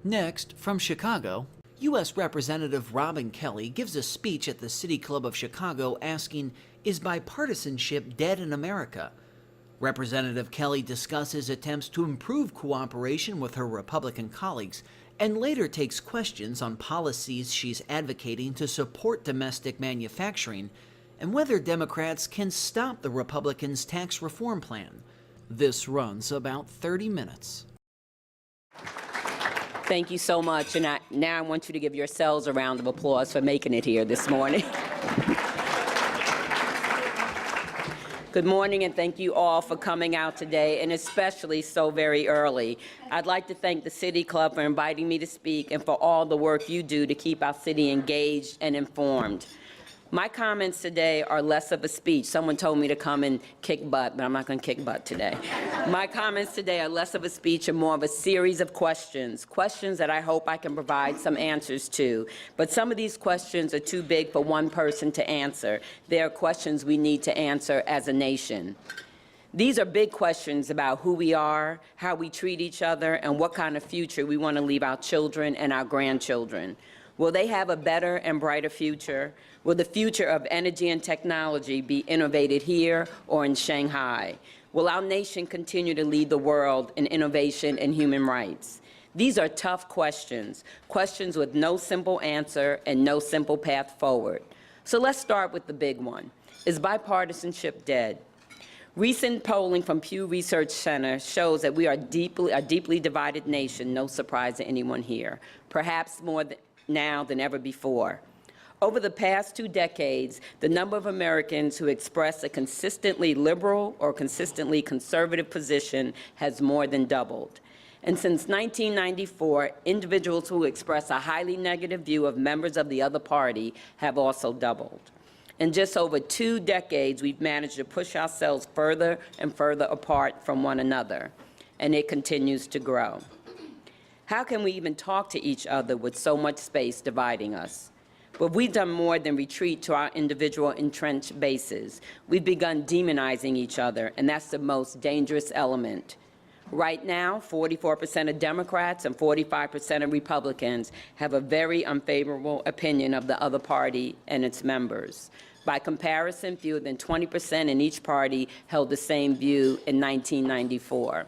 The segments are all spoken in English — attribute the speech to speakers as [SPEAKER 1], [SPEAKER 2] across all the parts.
[SPEAKER 1] Next, from Chicago, U.S. Representative Robin Kelly gives a speech at the City Club of Chicago asking, "Is bipartisanship dead in America?" Representative Kelly discusses attempts to improve cooperation with her Republican colleagues and later takes questions on policies she's advocating to support domestic manufacturing and whether Democrats can stop the Republicans' tax reform plan. This runs about 30 minutes.
[SPEAKER 2] Thank you so much, and now I want you to give yourselves a round of applause for making it here this morning. Good morning, and thank you all for coming out today, and especially so very early. I'd like to thank the City Club for inviting me to speak and for all the work you do to keep our city engaged and informed. My comments today are less of a speech. Someone told me to come and kick butt, but I'm not going to kick butt today. My comments today are less of a speech and more of a series of questions that I hope I can provide some answers to. But some of these questions are too big for one person to answer. They are questions we need to answer as a nation. These are big questions about who we are, how we treat each other, and what kind of future we want to leave our children and our grandchildren. Will they have a better and brighter future? Will the future of energy and technology be innovated here or in Shanghai? Will our nation continue to lead the world in innovation and human rights? These are tough questions, questions with no simple answer and no simple path forward. So let's start with the big one. Is bipartisanship dead? Recent polling from Pew Research Center shows that we are a deeply divided nation, no surprise to anyone here, perhaps more now than ever before. Over the past 2 decades, the number of Americans who express a consistently liberal or consistently conservative position has more than doubled. And since 1994, individuals who express a highly negative view of members of the other party have also doubled. In just over 2 decades, we've managed to push ourselves further and further apart from one another, and it continues to grow. How can we even talk to each other with so much space dividing us? But we've done more than retreat to our individual entrenched bases. We've begun demonizing each other, and that's the most dangerous element. Right now, 44% of Democrats and 45% of Republicans have a very unfavorable opinion of the other party and its members. By comparison, fewer than 20% in each party held the same view in 1994.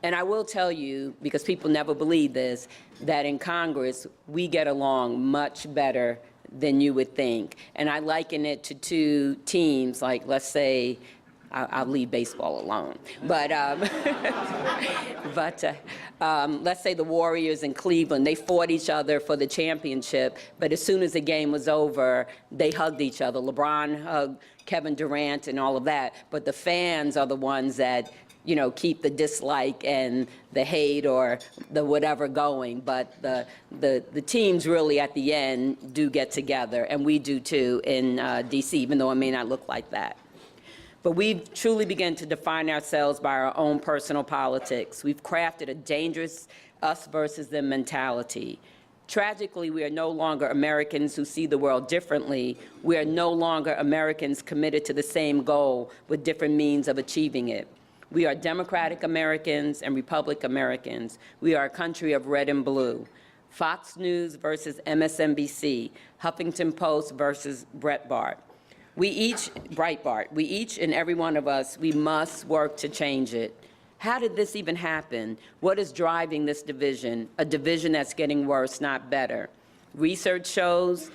[SPEAKER 2] And I will tell you, because people never believe this, that in Congress, we get along much better than you would think. And I liken it to 2 teams, like, let's say, I'll leave baseball alone. But, let's say the Warriors in Cleveland, they fought each other for the championship, but as soon as the game was over, they hugged each other. LeBron hugged Kevin Durant and all of that. But the fans are the ones that keep the dislike and the hate or the whatever going. But the teams really at the end do get together, and we do too in DC, even though it may not look like that. But we've truly begun to define ourselves by our own personal politics. We've crafted a dangerous us versus them mentality. Tragically, we are no longer Americans who see the world differently. We are no longer Americans committed to the same goal with different means of achieving it. We are Democratic Americans and Republican Americans. We are a country of red and blue. Fox News versus MSNBC, Huffington Post versus Breitbart. We each and every one of us, we must work to change it. How did this even happen? What is driving this division? A division that's getting worse, not better. Research shows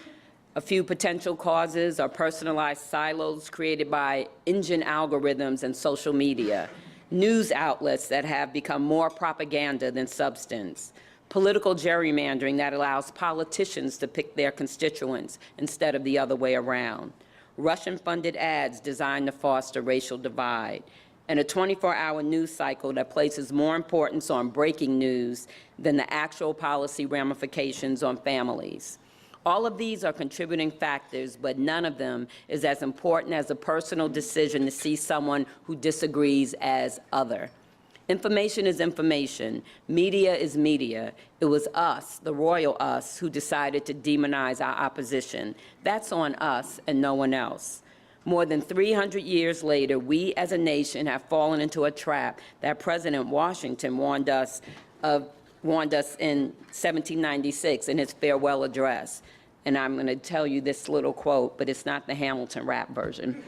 [SPEAKER 2] a few potential causes are personalized silos created by engine algorithms and social media, news outlets that have become more propaganda than substance, political gerrymandering that allows politicians to pick their constituents instead of the other way around, Russian-funded ads designed to foster racial divide, and a 24-hour news cycle that places more importance on breaking news than the actual policy ramifications on families. All of these are contributing factors, but none of them is as important as a personal decision to see someone who disagrees as other. Information is information. Media is media. It was us, the royal us, who decided to demonize our opposition. That's on us and no one else. More than 300 years later, we as a nation have fallen into a trap that President Washington warned us of warned us in 1796 in his farewell address. And I'm going to tell you this little quote, but it's not the Hamilton rap version.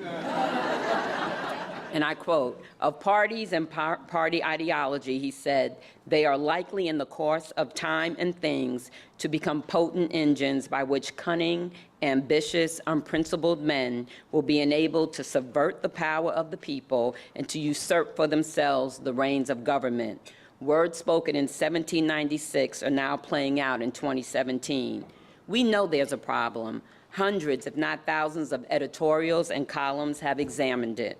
[SPEAKER 2] And I quote, "Of parties and party ideology," he said, "they are likely in the course of time and things to become potent engines by which cunning, ambitious, unprincipled men will be enabled to subvert the power of the people and to usurp for themselves the reins of government." Words spoken in 1796 are now playing out in 2017. We know there's a problem. Hundreds, if not thousands, of editorials and columns have examined it.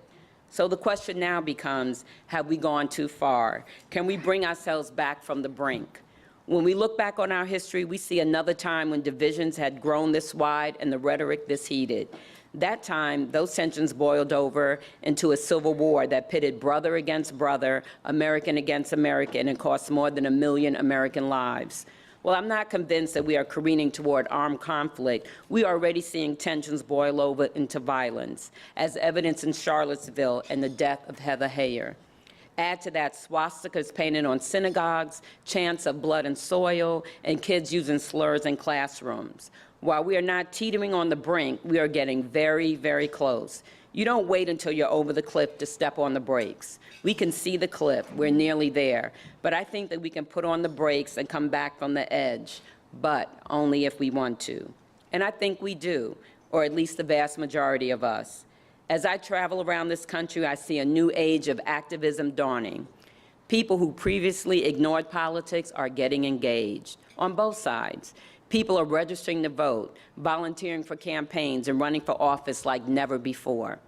[SPEAKER 2] So the question now becomes, have we gone too far? Can we bring ourselves back from the brink? When we look back on our history, we see another time when divisions had grown this wide and the rhetoric this heated. That time, those tensions boiled over into a civil war that pitted brother against brother, American against American, and cost more than 1 million American lives. Well, I'm not convinced that we are careening toward armed conflict. We are already seeing tensions boil over into violence, as evidenced in Charlottesville and the death of Heather Heyer. Add to that swastikas painted on synagogues, chants of blood and soil, and kids using slurs in classrooms. While we are not teetering on the brink, we are getting very, very close. You don't wait until you're over the cliff to step on the brakes. We can see the cliff. We're nearly there. But I think that we can put on the brakes and come back from the edge, but only if we want to. And I think we do, or at least the vast majority of us. As I travel around this country, I see a new age of activism dawning. People who previously ignored politics are getting engaged on both sides. People are registering to vote, volunteering for campaigns, and running for office like never before.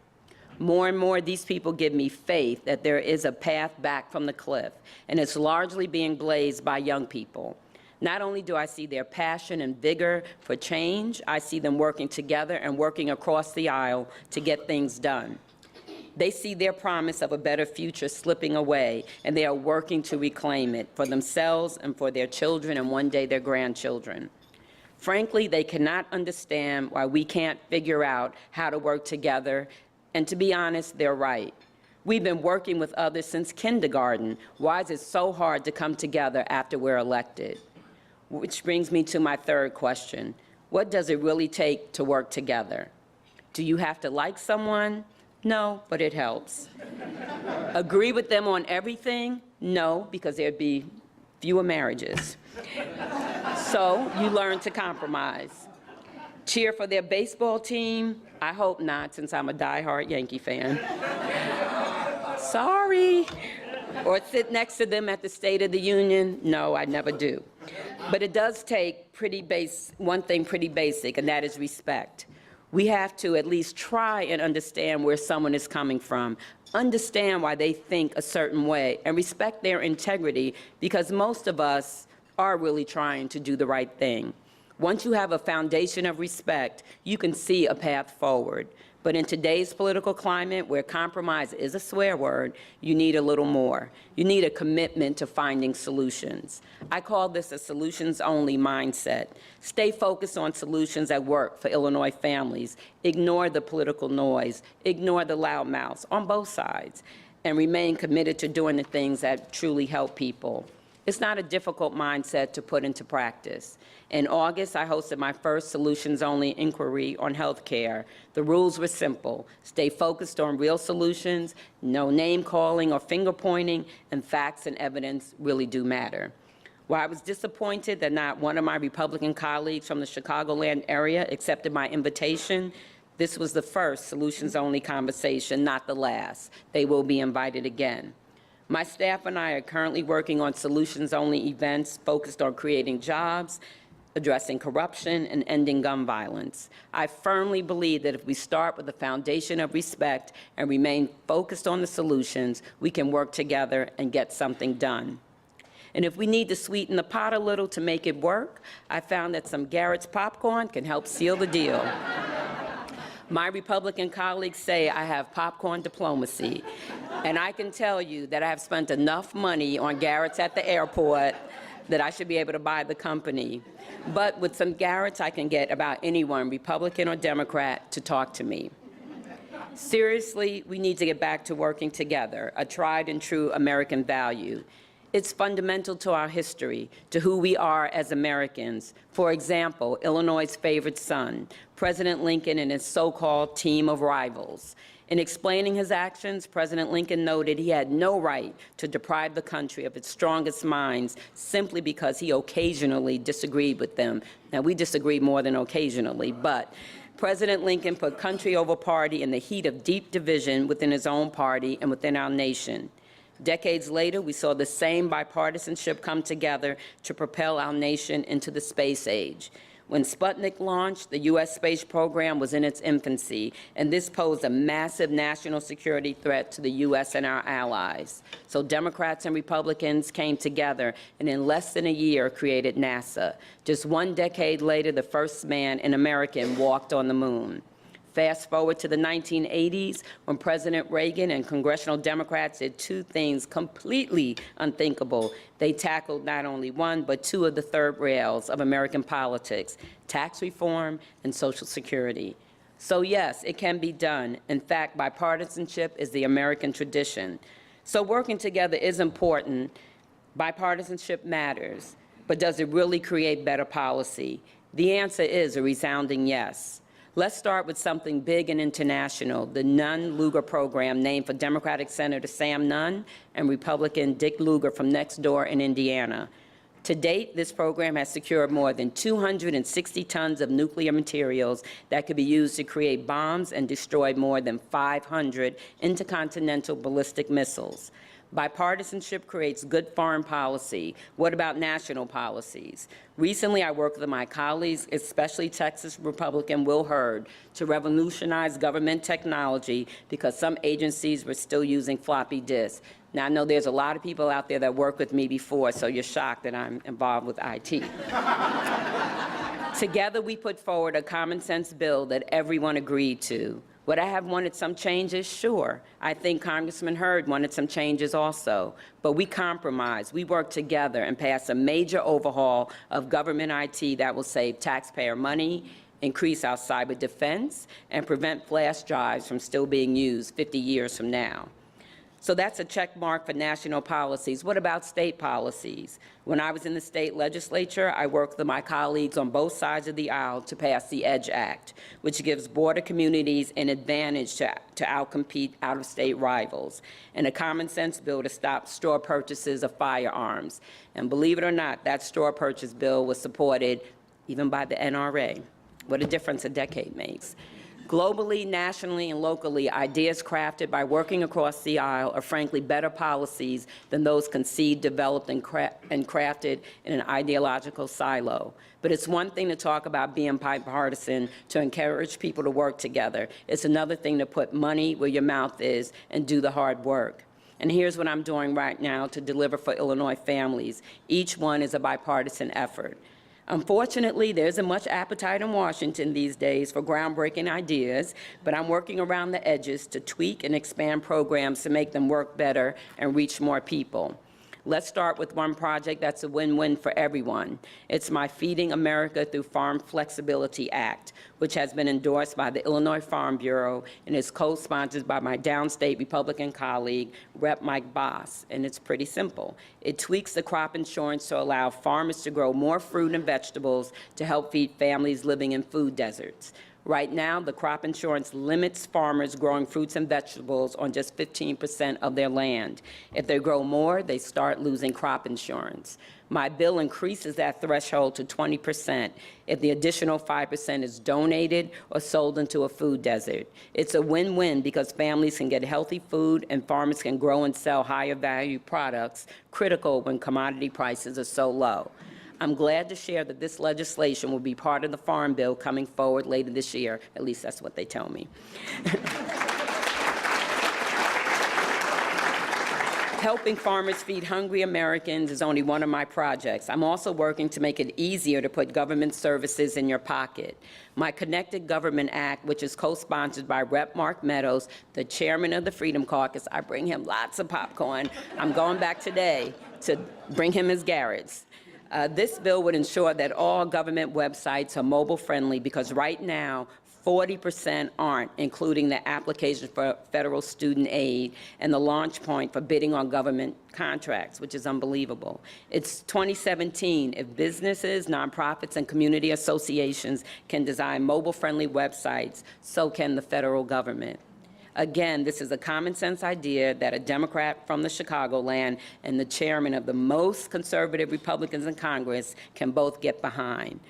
[SPEAKER 2] More and more, these people give me faith that there is a path back from the cliff, and it's largely being blazed by young people. Not only do I see their passion and vigor for change, I see them working together and working across the aisle to get things done. They see their promise of a better future slipping away, and they are working to reclaim it for themselves and for their children and one day their grandchildren. Frankly, they cannot understand why we can't figure out how to work together, and to be honest, they're right. We've been working with others since kindergarten. Why is it so hard to come together after we're elected? Which brings me to my third question. What does it really take to work together? Do you have to like someone? No, but it helps. Agree with them on everything? No, because there'd be fewer marriages. So you learn to compromise. Cheer for their baseball team? I hope not, since I'm a diehard Yankee fan. Sorry. Or sit next to them at the State of the Union? No, I never do. But it does take one thing pretty basic, and that is respect. We have to at least try and understand where someone is coming from, understand why they think a certain way, and respect their integrity, because most of us are really trying to do the right thing. Once you have a foundation of respect, you can see a path forward. But in today's political climate, where compromise is a swear word, you need a little more. You need a commitment to finding solutions. I call this a solutions-only mindset. Stay focused on solutions that work for Illinois families. Ignore the political noise. Ignore the loudmouths on both sides. And remain committed to doing the things that truly help people. It's not a difficult mindset to put into practice. In August, I hosted my first solutions-only inquiry on health care. The rules were simple. Stay focused on real solutions, no name-calling or finger-pointing, and facts and evidence really do matter. While I was disappointed that not one of my Republican colleagues from the Chicagoland area accepted my invitation, this was the first solutions-only conversation, not the last. They will be invited again. My staff and I are currently working on solutions-only events focused on creating jobs, addressing corruption, and ending gun violence. I firmly believe that if we start with a foundation of respect and remain focused on the solutions, we can work together and get something done. And if we need to sweeten the pot a little to make it work, I found that some Garrett's popcorn can help seal the deal. My Republican colleagues say I have popcorn diplomacy, and I can tell you that I have spent enough money on Garrett's at the airport that I should be able to buy the company. But with some Garrett's, I can get about anyone, Republican or Democrat, to talk to me. Seriously, we need to get back to working together, a tried and true American value. It's fundamental to our history, to who we are as Americans. For example, Illinois' favorite son, President Lincoln and his so-called team of rivals. In explaining his actions, President Lincoln noted he had no right to deprive the country of its strongest minds simply because he occasionally disagreed with them. Now, we disagree more than occasionally, but President Lincoln put country over party in the heat of deep division within his own party and within our nation. Decades later, we saw the same bipartisanship come together to propel our nation into the space age. When Sputnik launched, the U.S. space program was in its infancy, and this posed a massive national security threat to the U.S. and our allies. So Democrats and Republicans came together and in less than a year created NASA. Just one decade later, the first man, an American, walked on the moon. Fast forward to the 1980s, when President Reagan and congressional Democrats did two things completely unthinkable. They tackled not only one, but two of the third rails of American politics, tax reform and Social Security. So yes, it can be done. In fact, bipartisanship is the American tradition. So working together is important. Bipartisanship matters, but does it really create better policy? The answer is a resounding yes. Let's start with something big and international, the Nunn-Lugar program, named for Democratic Senator Sam Nunn and Republican Dick Lugar from next door in Indiana. To date, this program has secured more than 260 tons of nuclear materials that could be used to create bombs and destroy more than 500 intercontinental ballistic missiles. Bipartisanship creates good foreign policy. What about national policies? Recently, I worked with my colleagues, especially Texas Republican Will Hurd, to revolutionize government technology because some agencies were still using floppy disks. Now, I know there's a lot of people out there that worked with me before, so you're shocked that I'm involved with IT. Together, we put forward a common-sense bill that everyone agreed to. Would I have wanted some changes? Sure. I think Congressman Hurd wanted some changes also. But we compromised. We worked together and passed a major overhaul of government IT that will save taxpayer money, increase our cyber defense, and prevent flash drives from still being used 50 years from now. So that's a check mark for national policies. What about state policies? When I was in the state legislature, I worked with my colleagues on both sides of the aisle to pass the EDGE Act, which gives border communities an advantage to outcompete out-of-state rivals, and a common-sense bill to stop straw purchases of firearms. And believe it or not, that straw purchase bill was supported even by the NRA. What a difference a decade makes. Globally, nationally, and locally, ideas crafted by working across the aisle are frankly better policies than those conceived, developed, and crafted in an ideological silo. But it's one thing to talk about being bipartisan, to encourage people to work together. It's another thing to put money where your mouth is and do the hard work. And here's what I'm doing right now to deliver for Illinois families. Each one is a bipartisan effort. Unfortunately, there isn't much appetite in Washington these days for groundbreaking ideas, but I'm working around the edges to tweak and expand programs to make them work better and reach more people. Let's start with one project that's a win-win for everyone. It's my Feeding America Through Farm Flexibility Act, which has been endorsed by the Illinois Farm Bureau and is co-sponsored by my downstate Republican colleague, Rep. Mike Boss. And it's pretty simple. It tweaks the crop insurance to allow farmers to grow more fruit and vegetables to help feed families living in food deserts. Right now, the crop insurance limits farmers growing fruits and vegetables on just 15% of their land. If they grow more, they start losing crop insurance. My bill increases that threshold to 20% if the additional 5% is donated or sold into a food desert. It's a win-win because families can get healthy food and farmers can grow and sell higher value products, critical when commodity prices are so low. I'm glad to share that this legislation will be part of the Farm Bill coming forward later this year. At least that's what they tell me. Helping farmers feed hungry Americans is only one of my projects. I'm also working to make it easier to put government services in your pocket. My Connected Government Act, which is co-sponsored by Rep. Mark Meadows, the chairman of the Freedom Caucus. I bring him lots of popcorn. I'm going back today to bring him his Garrett's. This bill would ensure that all government websites are mobile-friendly because right now, 40% aren't, including the application for federal student aid and the launch point for bidding on government contracts, which is unbelievable. It's 2017. If businesses, nonprofits, and community associations can design mobile-friendly websites, so can the federal government. Again, this is a common sense idea that a Democrat from the Chicagoland and the chairman of the most conservative Republicans in Congress can both get behind.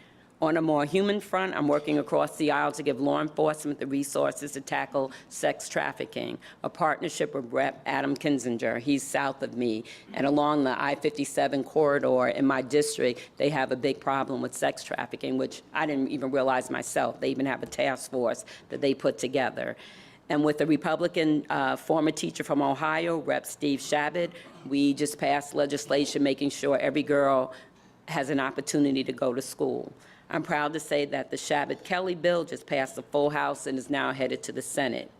[SPEAKER 2] On a more human front, I'm working across the aisle to give law enforcement the resources to tackle sex trafficking, a partnership with Rep. Adam Kinzinger. He's south of me. And along the I-57 corridor in my district, they have a big problem with sex trafficking, which I didn't even realize myself. They even have a task force that they put together. And with the Republican former teacher from Ohio, Rep. Steve Chabot, we just passed legislation making sure every girl has an opportunity to go to school. I'm proud to say that the Chabot-Kelly bill just passed the full House and is now headed to the Senate.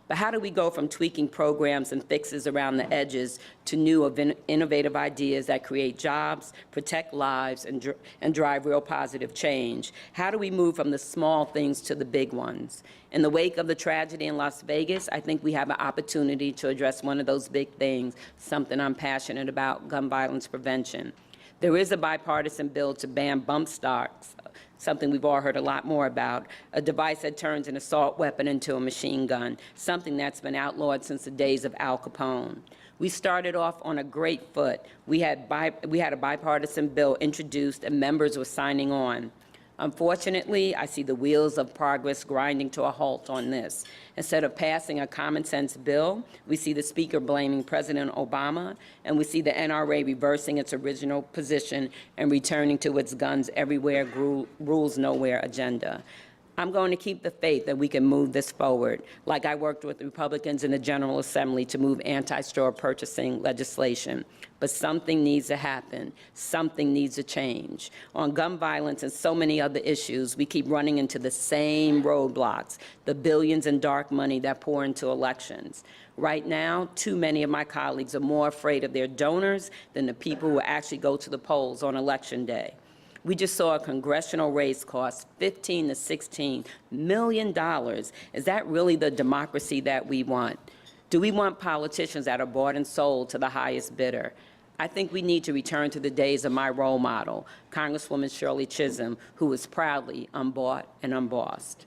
[SPEAKER 2] But how do we go from tweaking programs and fixes around the edges to new innovative ideas that create jobs, protect lives, and drive real positive change? How do we move from the small things to the big ones? In the wake of the tragedy in Las Vegas, I think we have an opportunity to address one of those big things, something I'm passionate about, gun violence prevention. There is a bipartisan bill to ban bump stocks, something we've all heard a lot more about, a device that turns an assault weapon into a machine gun, something that's been outlawed since the days of Al Capone. We started off on a great foot. We had a bipartisan bill introduced and members were signing on. Unfortunately, I see the wheels of progress grinding to a halt on this. Instead of passing a common sense bill, we see the Speaker blaming President Obama, and we see the NRA reversing its original position and returning to its guns everywhere, rules nowhere agenda. I'm going to keep the faith that we can move this forward, like I worked with Republicans in the General Assembly to move anti-straw purchasing legislation. But something needs to happen. Something needs to change. On gun violence and so many other issues, we keep running into the same roadblocks, the billions in dark money that pour into elections. Right now, too many of my colleagues are more afraid of their donors than the people who actually go to the polls on Election Day. We just saw a congressional race cost $15 to $16 million. Is that really the democracy that we want? Do we want politicians that are bought and sold to the highest bidder? I think we need to return to the days of my role model, Congresswoman Shirley Chisholm, who was proudly unbought and unbossed.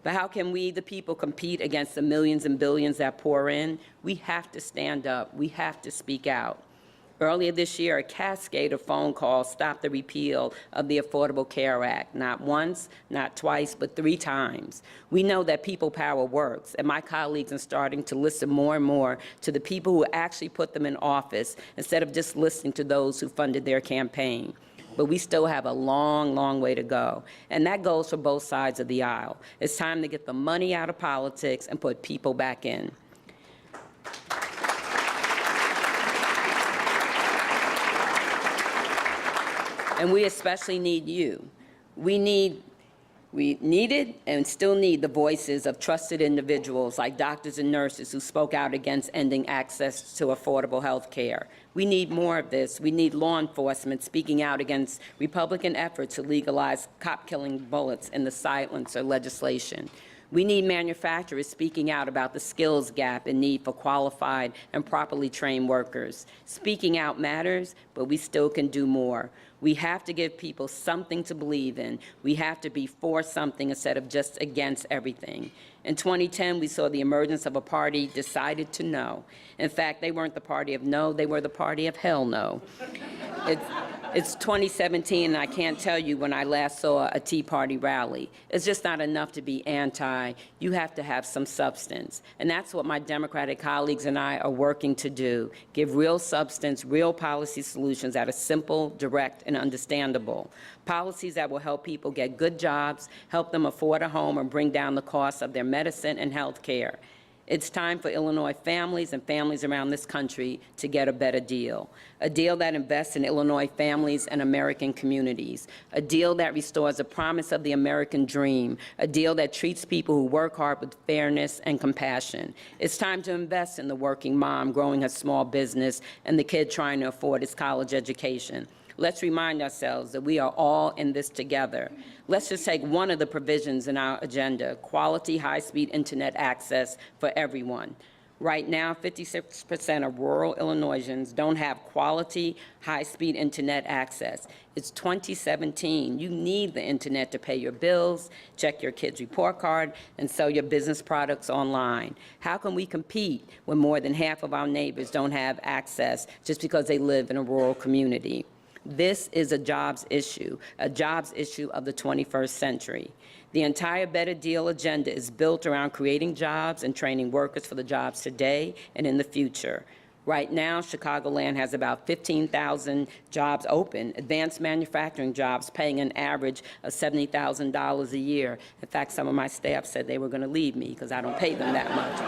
[SPEAKER 2] But how can we, the people, compete against the millions and billions that pour in? We have to stand up. We have to speak out. Earlier this year, a cascade of phone calls stopped the repeal of the Affordable Care Act, not once, not twice, but 3 times. We know that people power works, and my colleagues are starting to listen more and more to the people who actually put them in office instead of just listening to those who funded their campaign. But we still have a long, long way to go, and that goes for both sides of the aisle. It's time to get the money out of politics and put people back in. And we especially need you. We needed and still need the voices of trusted individuals like doctors and nurses who spoke out against ending access to affordable health care. We need more of this. We need law enforcement speaking out against Republican efforts to legalize cop-killing bullets in the silencer legislation. We need manufacturers speaking out about the skills gap and need for qualified and properly trained workers. Speaking out matters, but we still can do more. We have to give people something to believe in. We have to be for something instead of just against everything. In 2010, we saw the emergence of a party decided to no. In fact, they weren't the party of no, they were the party of hell no. It's 2017, and I can't tell you when I last saw a Tea Party rally. It's just not enough to be anti. You have to have some substance. And that's what my Democratic colleagues and I are working to do, give real substance, real policy solutions that are simple, direct, and understandable. Policies that will help people get good jobs, help them afford a home, and bring down the cost of their medicine and health care. It's time for Illinois families and families around this country to get a better deal. A deal that invests in Illinois families and American communities. A deal that restores the promise of the American dream. A deal that treats people who work hard with fairness and compassion. It's time to invest in the working mom growing her small business and the kid trying to afford his college education. Let's remind ourselves that we are all in this together. Let's just take one of the provisions in our agenda, quality high-speed internet access for everyone. Right now, 56% of rural Illinoisans don't have quality, high-speed internet access. It's 2017. You need the internet to pay your bills, check your kid's report card, and sell your business products online. How can we compete when more than half of our neighbors don't have access just because they live in a rural community? This is a jobs issue of the 21st century. The entire Better Deal agenda is built around creating jobs and training workers for the jobs today and in the future. Right now, Chicagoland has about 15,000 jobs open, advanced manufacturing jobs paying an average of $70,000 a year. In fact, some of my staff said they were going to leave me because I don't pay them that much.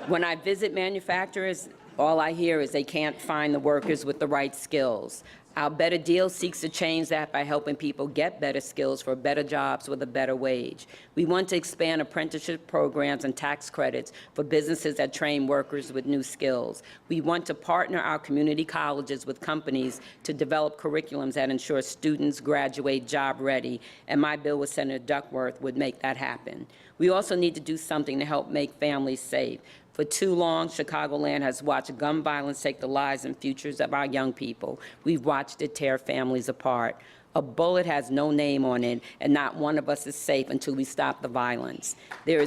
[SPEAKER 2] When I visit manufacturers, all I hear is they can't find the workers with the right skills. Our Better Deal seeks to change that by helping people get better skills for better jobs with a better wage. We want to expand apprenticeship programs and tax credits for businesses that train workers with new skills. We want to partner our community colleges with companies to develop curriculums that ensure students graduate job ready, and my bill with Senator Duckworth would make that happen. We also need to do something to help make families safe. For too long, Chicagoland has watched gun violence take the lives and futures of our young people. We've watched it tear families apart. A bullet has no name on it, and not one of us is safe until we stop the violence. There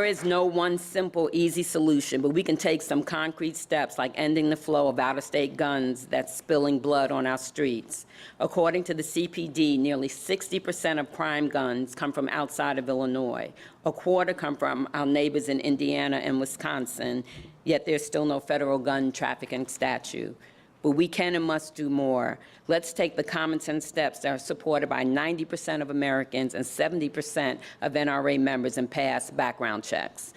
[SPEAKER 2] is no one simple, easy solution, but we can take some concrete steps like ending the flow of out-of-state guns that's spilling blood on our streets. According to the CPD, nearly 60% of crime guns come from outside of Illinois. A quarter come from our neighbors in Indiana and Wisconsin, yet there's still no federal gun trafficking statute. But we can and must do more. Let's take the common sense steps that are supported by 90% of Americans and 70% of NRA members and pass background checks.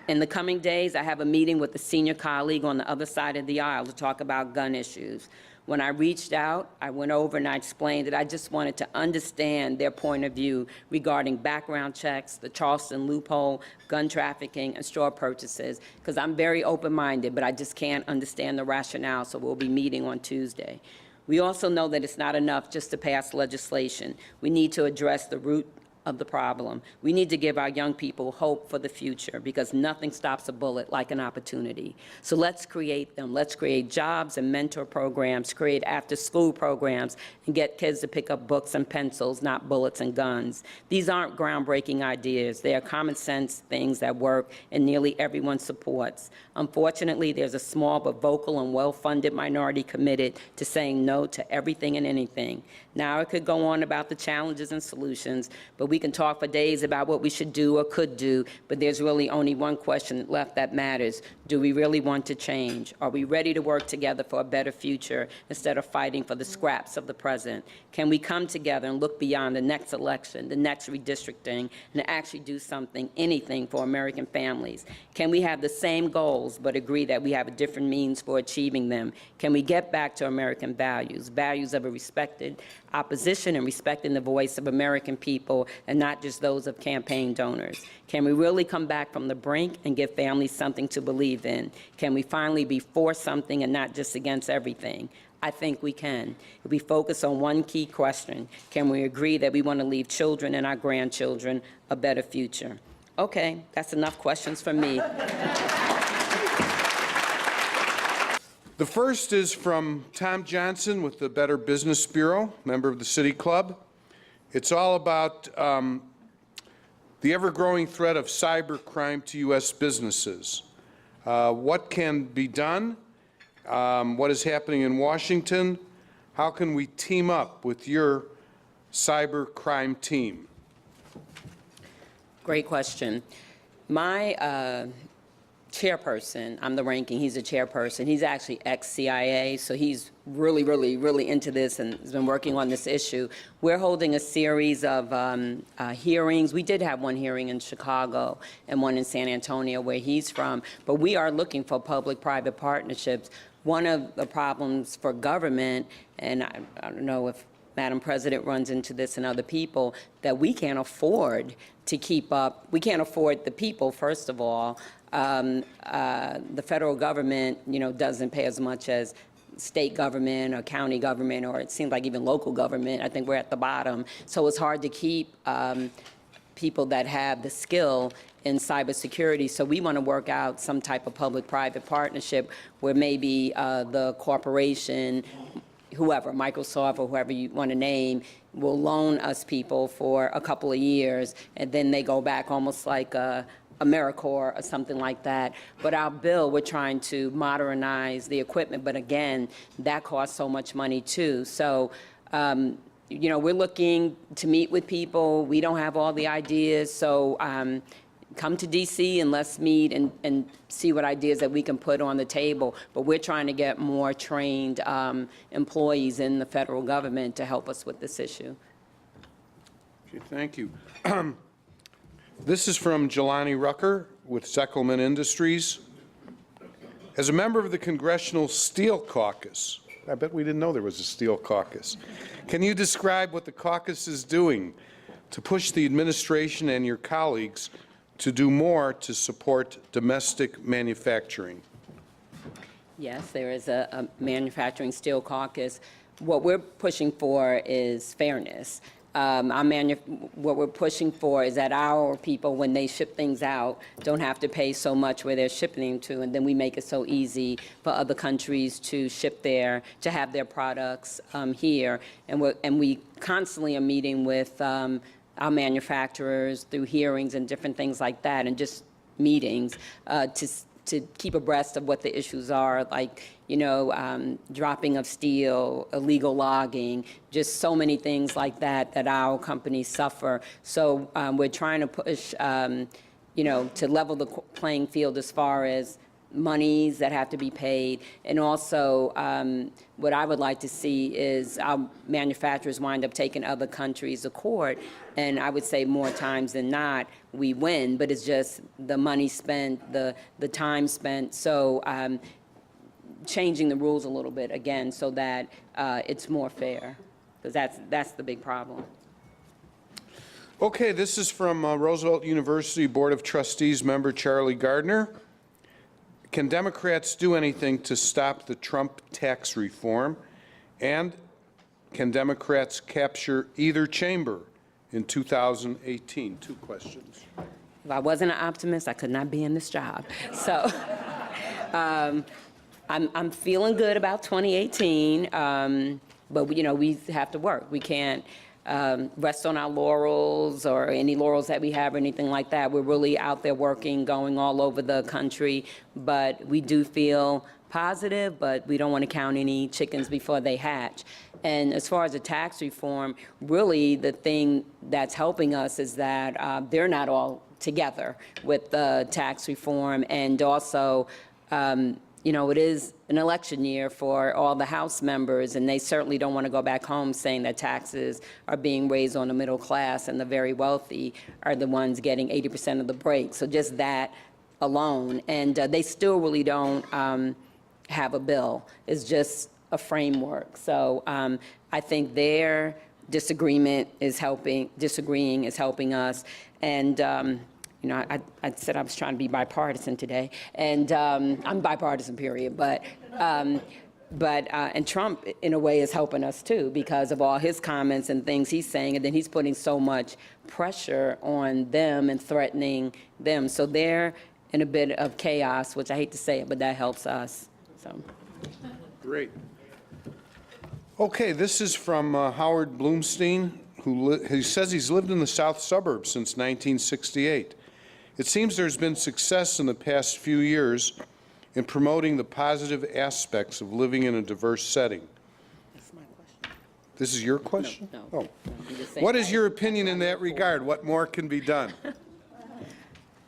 [SPEAKER 2] In the coming days, I have a meeting with a senior colleague on the other side of the aisle to talk about gun issues. When I reached out, I went over and I explained that I just wanted to understand their point of view regarding background checks, the Charleston loophole, gun trafficking, and straw purchases, because I'm very open-minded, but I just can't understand the rationale, so we'll be meeting on Tuesday. We also know that it's not enough just to pass legislation. We need to address the root of the problem. We need to give our young people hope for the future, because nothing stops a bullet like an opportunity. So let's create them. Let's create jobs and mentor programs, create after-school programs, and get kids to pick up books and pencils, not bullets and guns. These aren't groundbreaking ideas. They are common sense things that work and nearly everyone supports. Unfortunately, there's a small but vocal and well-funded minority committed to saying no to everything and anything. Now, I could go on about the challenges and solutions, but we can talk for days about what we should do or could do, but there's really only one question left that matters. Do we really want to change? Are we ready to work together for a better future instead of fighting for the scraps of the present? Can we come together and look beyond the next election, the next redistricting, and actually do something, anything for American families? Can we have the same goals but agree that we have a different means for achieving them? Can we get back to American values, values of a respected opposition and respecting the voice of American people and not just those of campaign donors? Can we really come back from the brink and give families something to believe in? Can we finally be for something and not just against everything? I think we can. If we focus on one key question, can we agree that we want to leave children and our grandchildren a better future? Okay, that's enough questions from me.
[SPEAKER 3] The first is from Tom Johnson with the Better Business Bureau, member of the City Club. It's all about the ever-growing threat of cyber crime to U.S. businesses. What can be done? What is happening in Washington? How can we team up with your cyber crime team?
[SPEAKER 2] Great question. My chairperson, I'm the ranking, he's a chairperson. He's actually ex-CIA, so he's really into this and has been working on this issue. We're holding a series of hearings. We did have one hearing in Chicago and one in San Antonio where he's from, but we are looking for public-private partnerships. One of the problems for government, and I don't know if Madam President runs into this and other people, that we can't afford to keep up. We can't afford the people, first of all. The federal government, doesn't pay as much as state government or county government, or it seems like even local government. I think we're at the bottom. So it's hard to keep people that have the skill in cybersecurity. So we want to work out some type of public-private partnership where maybe the corporation, whoever, Microsoft or whoever you want to name, will loan us people for a couple of years, and then they go back almost like AmeriCorps or something like that. But our bill, we're trying to modernize the equipment, but again, that costs so much money too. So, we're looking to meet with people. We don't have all the ideas, so come to DC and let's meet and see what ideas that we can put on the table. But we're trying to get more trained employees in the federal government to help us with this issue.
[SPEAKER 3] Okay, thank you. This is from Jelani Rucker with Zeckelman Industries. As a member of the Congressional Steel Caucus, I bet we didn't know there was a Steel Caucus. Can you describe what the caucus is doing to push the administration and your colleagues to do more to support domestic manufacturing?
[SPEAKER 2] Yes, there is a manufacturing steel caucus. What we're pushing for is fairness. What we're pushing for is that our people, when they ship things out, don't have to pay so much where they're shipping them to, and then we make it so easy for other countries to to have their products here. And we constantly are meeting with our manufacturers through hearings and different things like that, and just meetings to keep abreast of what the issues are, like, dropping of steel, illegal logging, just so many things like that that our companies suffer. So we're trying to push, to level the playing field as far as monies that have to be paid. And also, what I would like to see is our manufacturers wind up taking other countries to court, and I would say more times than not, we win, but it's just the money spent, the time spent. So changing the rules a little bit, again, so that it's more fair, because that's the big problem.
[SPEAKER 3] Okay, this is from Roosevelt University Board of Trustees member Charlie Gardner. Can Democrats do anything to stop the Trump tax reform? And can Democrats capture either chamber in 2018? Two questions.
[SPEAKER 2] If I wasn't an optimist, I could not be in this job. So I'm feeling good about 2018, but we have to work. We can't rest on our laurels or any laurels that we have or anything like that. We're really out there working, going all over the country, but we do feel positive, but we don't want to count any chickens before they hatch. And as far as the tax reform, really the thing that's helping us is that they're not all together with the tax reform, and also it is an election year for all the House members, and they certainly don't want to go back home saying that taxes are being raised on the middle class and the very wealthy are the ones getting 80% of the break. So just that alone. And they still really don't have a bill. It's just a framework. So I think their disagreeing is helping us. And I said I was trying to be bipartisan today, and I'm bipartisan, period. But and Trump, in a way, is helping us too because of all his comments and things he's saying, and then he's putting so much pressure on them and threatening them. So they're in a bit of chaos, which I hate to say it, but that helps us. So.
[SPEAKER 3] Great. Okay, this is from Howard Bloomstein, who says he's lived in the south suburbs since 1968. It seems there's been success in the past few years in promoting the positive aspects of living in a diverse setting.
[SPEAKER 2] That's my question.
[SPEAKER 3] This is your question?
[SPEAKER 2] No.
[SPEAKER 3] Oh. What is your opinion in that regard? What more can be done?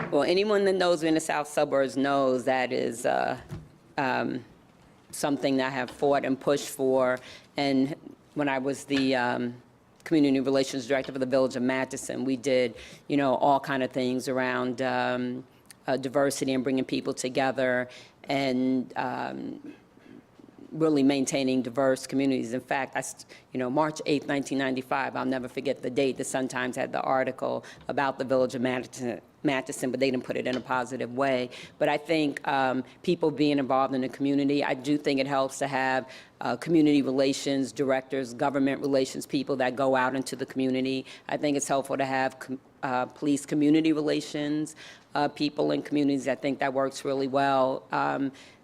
[SPEAKER 2] Well, anyone that knows me in the south suburbs knows that is something that I have fought and pushed for. And when I was the Community Relations Director for the Village of Matheson, we did, all kind of things around diversity and bringing people together and really maintaining diverse communities. In fact, March 8th, 1995, I'll never forget the date. The Sun-Times had the article about the village of Matteson, but they didn't put it in a positive way. But I think people being involved in the community, I do think it helps to have community relations directors, government relations people that go out into the community. I think it's helpful to have police community relations people in communities. I think that works really well.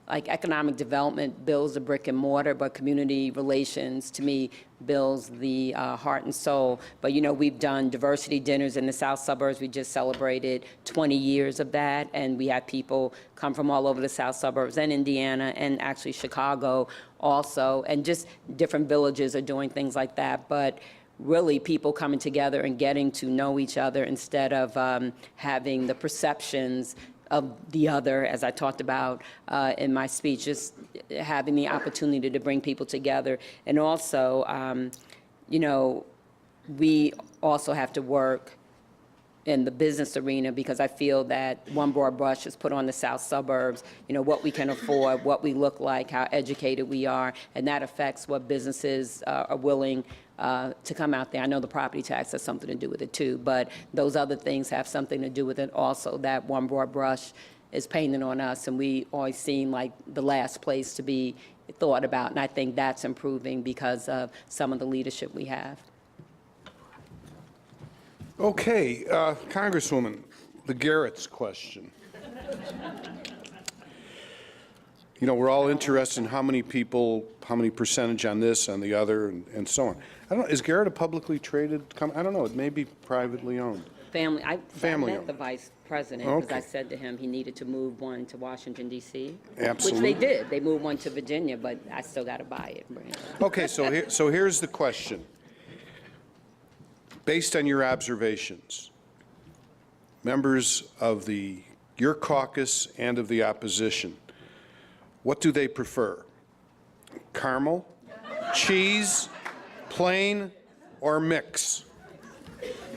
[SPEAKER 2] Like economic development builds the brick and mortar, but community relations, to me, builds the heart and soul. But, we've done diversity dinners in the South Suburbs. We just celebrated 20 years of that, and we had people come from all over the South Suburbs and Indiana and actually Chicago also, and just different villages are doing things like that. But really people coming together and getting to know each other instead of having the perceptions of the other, as I talked about in my speech, just having the opportunity to bring people together. And also, we also have to work in the business arena, because I feel that one broad brush is put on the South Suburbs, what we can afford, what we look like, how educated we are, and that affects what businesses are willing to come out there. I know the property tax has something to do with it too, but those other things have something to do with it also. That one broad brush is painted on us, and we always seem like the last place to be thought about, and I think that's improving because of some of the leadership we have.
[SPEAKER 3] Okay, Congresswoman, the Garrett's question. We're all interested in how many people, how many percentage on this, on the other, and so on. I don't know, is Garrett a publicly traded company? I don't know, it may be privately owned.
[SPEAKER 2] Family. I
[SPEAKER 3] Family
[SPEAKER 2] met
[SPEAKER 3] owned.
[SPEAKER 2] the vice president because
[SPEAKER 3] Okay.
[SPEAKER 2] I said to him he needed to move one to Washington, D.C.
[SPEAKER 3] Absolutely.
[SPEAKER 2] Which they did. They moved one to Virginia, but I still got to buy it.
[SPEAKER 3] Okay, so here's the question. Based on your observations, members of your caucus and of the opposition, what do they prefer? Caramel, cheese, plain, or mix?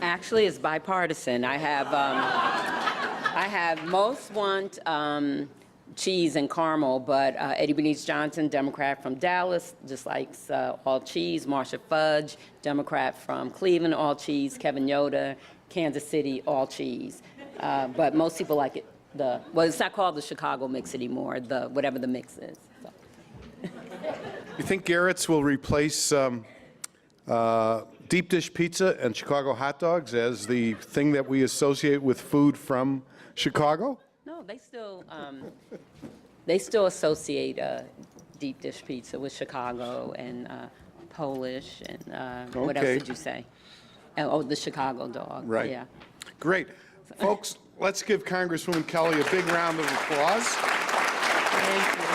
[SPEAKER 2] Actually, it's bipartisan. I have most want cheese and caramel, but Eddie Bernice Johnson, Democrat from Dallas, just likes all cheese. Marsha Fudge, Democrat from Cleveland, all cheese. Kevin Yoder, Kansas City, all cheese. But most people like it. Well, it's not called the Chicago mix anymore. Whatever the mix is. So.
[SPEAKER 3] You think Garrett's will replace deep dish pizza and Chicago hot dogs as the thing that we associate with food from Chicago?
[SPEAKER 2] No, they still associate deep dish pizza with Chicago and Polish and what else
[SPEAKER 3] Okay.
[SPEAKER 2] did you say? Oh, the Chicago dog.
[SPEAKER 3] Right.
[SPEAKER 2] Yeah.
[SPEAKER 3] Great. Folks, let's give Congresswoman Kelly a big round of applause.
[SPEAKER 2] Thank you.